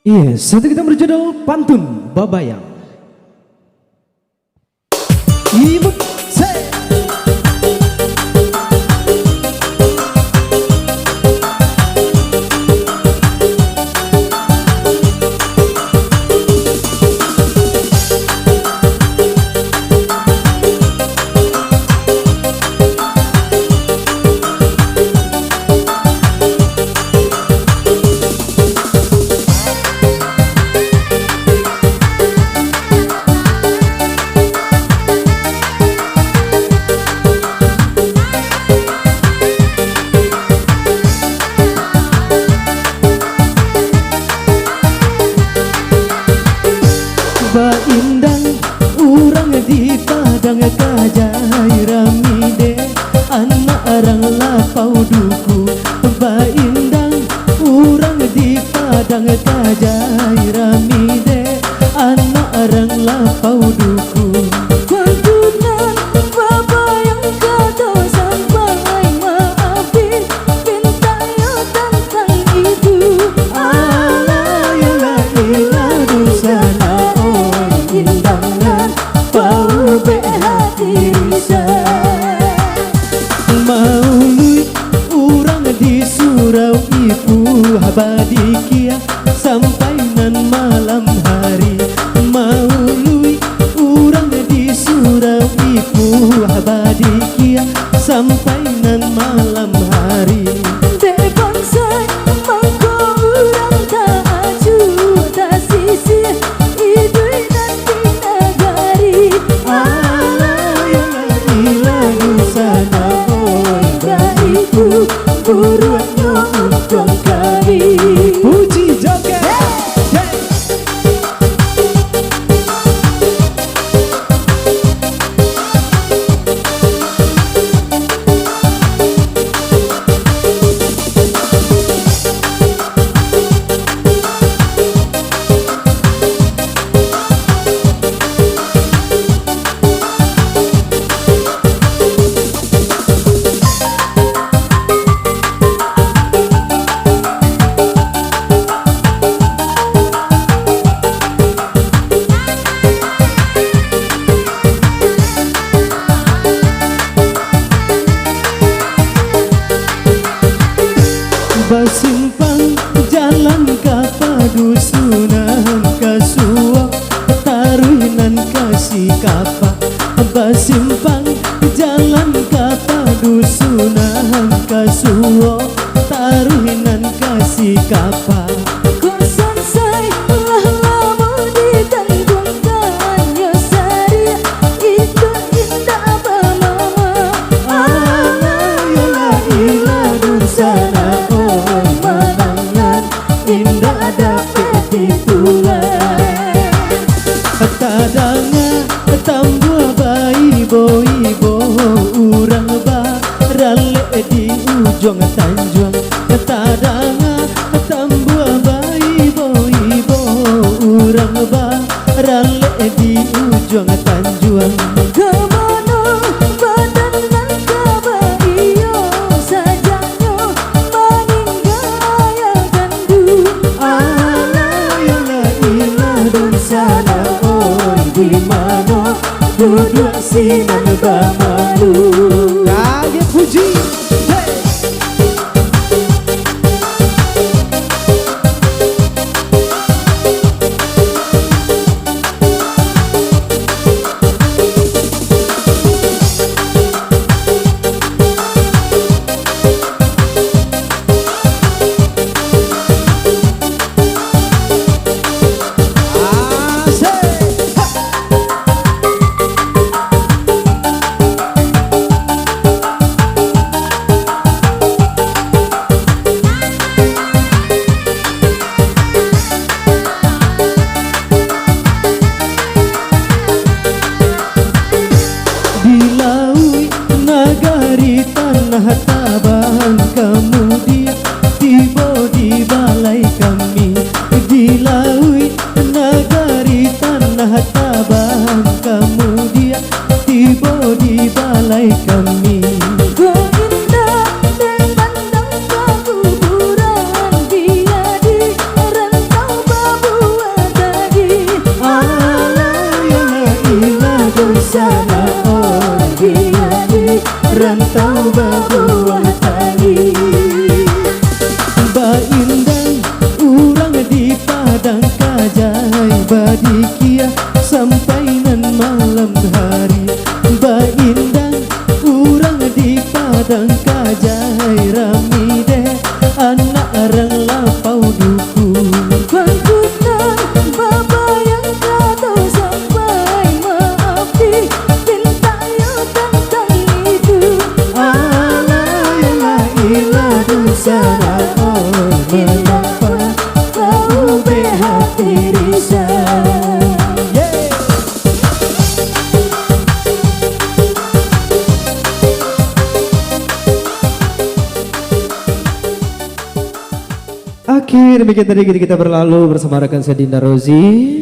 Yes, satu kita berjudul Pantun Babayang. Imut say. Indang urang di padang kajai ramide anak arang lapau duku. Indang urang di padang kajai ramide anak arang lapau duku. Pantunan babayang kata sampai maafin pintayo tentang itu. Alayala ila dusana indangan bau behati risa. Maului urang di surau ibu habadikia sampai nan malam hari. Maului urang di surau ibu habadikia sampai nan malam hari. Bebonsai mangko urang tak aju tak sisi idui nanti nagari. Alayala ila dusana Gaiku buruannya untuk kami. puji joget. Basimpang jalan ka padusunan kasua tarunan kasih kapa. Basimpang jalan ka padusunan kasua tarunan kasih kapa. Kosan saya lah lama ditanggungan Yosari itu indah mama. Alayala ila dusana manangan indah dapat dituan. Tadanga tambua bayi boy-bo urang barale di ujung tanjuang. Tadanga tambua bayi boy-bo urang barale di ujung tanjuang. Kemana badan dan kabaiyo sajanya meninggal gandu. Alayala ila dusana di mana duduk sinan bamalu. Kaget puji. Hey. Dilaui nagari tanah Tabang kemudian tiba di balai kami. Dilaui nagari tanah Tabang kemudian tiba di balai kami. Goinda dan bandang kuburan dia di rantau bapak. hati risau. Akhir demikian tadi kita berlalu bersama rekan saya Dinda Rozi.